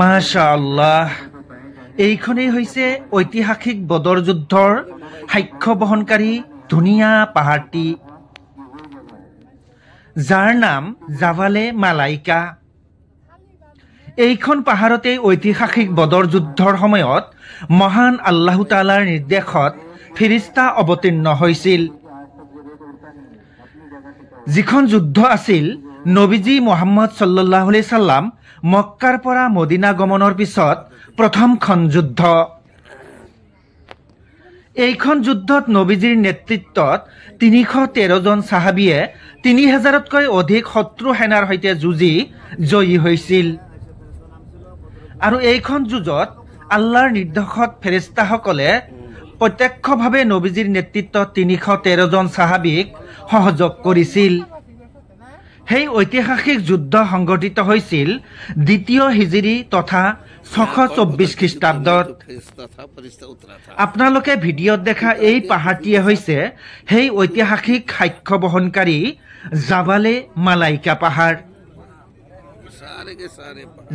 মাশাআল্লাহ, এইখনেই হৈছে ঐতিহাসিক বদৰ যুদ্ধৰ সাক্ষ্য বহনকাৰী ধুনীয়া পাহাৰটি, যাৰ নাম জাবালে মালাইকা। এইখন পাহাৰতেই ঐতিহাসিক বদৰ যুদ্ধৰ সময়ত মহান আল্লাহ তাআলাৰ নিৰ্দেশত ফেৰিস্তা অৱতীৰ্ণ হৈছিল। যিখন যুদ্ধ আছিল নবীজী মুহাম্মদ সাল্লাল্লাহু আলাইহি সাল্লাম মক্কাৰ পৰা মদিনা গমনৰ পিছত প্ৰথমখন যুদ্ধ। এইখন যুদ্ধত নবীজীৰ নেতৃত্বত ৩১৩ জন সাহাবীয়ে ৩০০০তকৈ অধিক শত্ৰু সেনাৰ সৈতে যুঁজি জয়ী হৈছিল। আৰু এইখন যুঁজত আল্লাহৰ নিৰ্দেশত ফেৰেস্তাসকলে প্ৰত্যক্ষভাৱে নবীজীৰ নেতৃত্বত ৩১৩ জন সাহাবীক সহযোগ কৰিছিল। সেই ঐতিহাসিক যুদ্ধ সংঘটিত হৈছিল দ্বিতীয় হিজৰী তথা ৬২৪ খ্ৰীষ্টাব্দত। আপোনালোকে ভিডিঅ'ত দেখা এই পাহাৰটিয়ে হৈছে সেই ঐতিহাসিক সাক্ষ্য বহনকাৰী জাবালে মালাইকা পাহাৰ,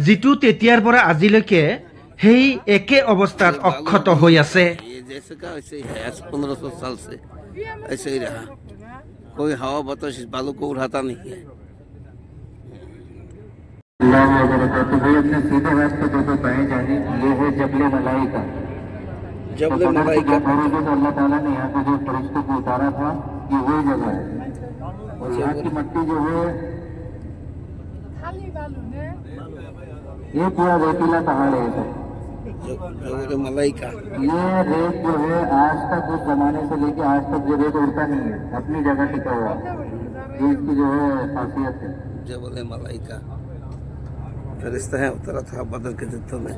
যিটো তেতিয়াৰ পৰা আজিলৈকে সেই একে অৱস্থাত অক্ষত হৈ আছে। कोई हवा बताश बालू को उठाता नहीं है। तो भाई अपने सीधे हाथ पे देखो बाएं जानी, ये है जबले मलाइका। जबले मलाइका तो अल्लाह ताला ने यहाँ पे जो फरिश्तों को उतारा था, ये वही जगह है। और यहाँ की मट्टी जो है ये पूरा रेतीला पहाड़ है। जबले मलाइका ये रेत जो है आज तक उस जमाने से लेके आज तक जो रेत उड़ता नहीं है, अपनी जगह टिका हुआ। ये इसकी जो है खासियत है। जबले मलाइका फरिश्ता है उतरा था बदर के युद्ध में।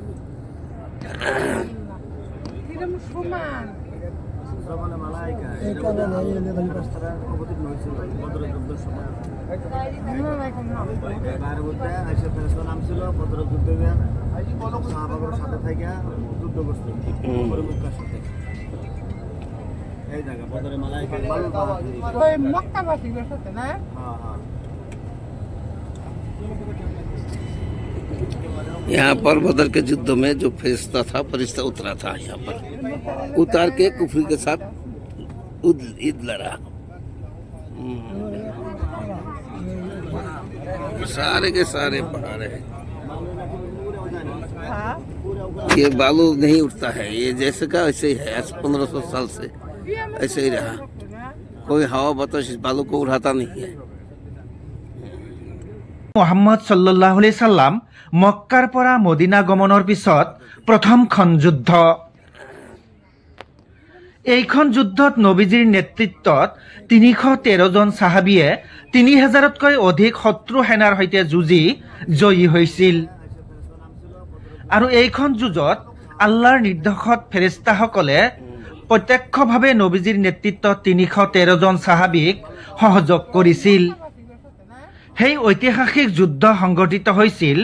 यहाँ पर बदर के युद्ध में जो फरिश्ता था फरिश्ता उतरा था, यहाँ पर उतार के कुफरी के साथ ईद लड़ा। सारे के सारे पहाड़ है, ये बालू नहीं उठता है, ये जैसे का वैसे ही है। 1500 साल से ऐसे ही रहा, कोई हवा बताश बालू को उठाता नहीं है। মুহাম্মদ সাল্লাল্লাহু আলাইহি সাল্লাম মক্কাৰ পৰা মদিনা গমনৰ পিছত প্ৰথমখন যুদ্ধ। এইখন যুদ্ধত নবীজীৰ নেতৃত্বত ৩১৩ জন সাহাবীয়ে ৩০০০তকৈ অধিক শত্ৰু সেনাৰ সৈতে যুঁজি জয়ী হৈছিল। আৰু এইখন যুঁজত আল্লাহৰ নিৰ্দেশত ফেৰেস্তাসকলে প্ৰত্যক্ষভাৱে নবীজীৰ নেতৃত্বত ৩১৩ জন সাহাবীক সহযোগ কৰিছিল। সেই ঐতিহাসিক যুদ্ধ সংঘটিত হৈছিল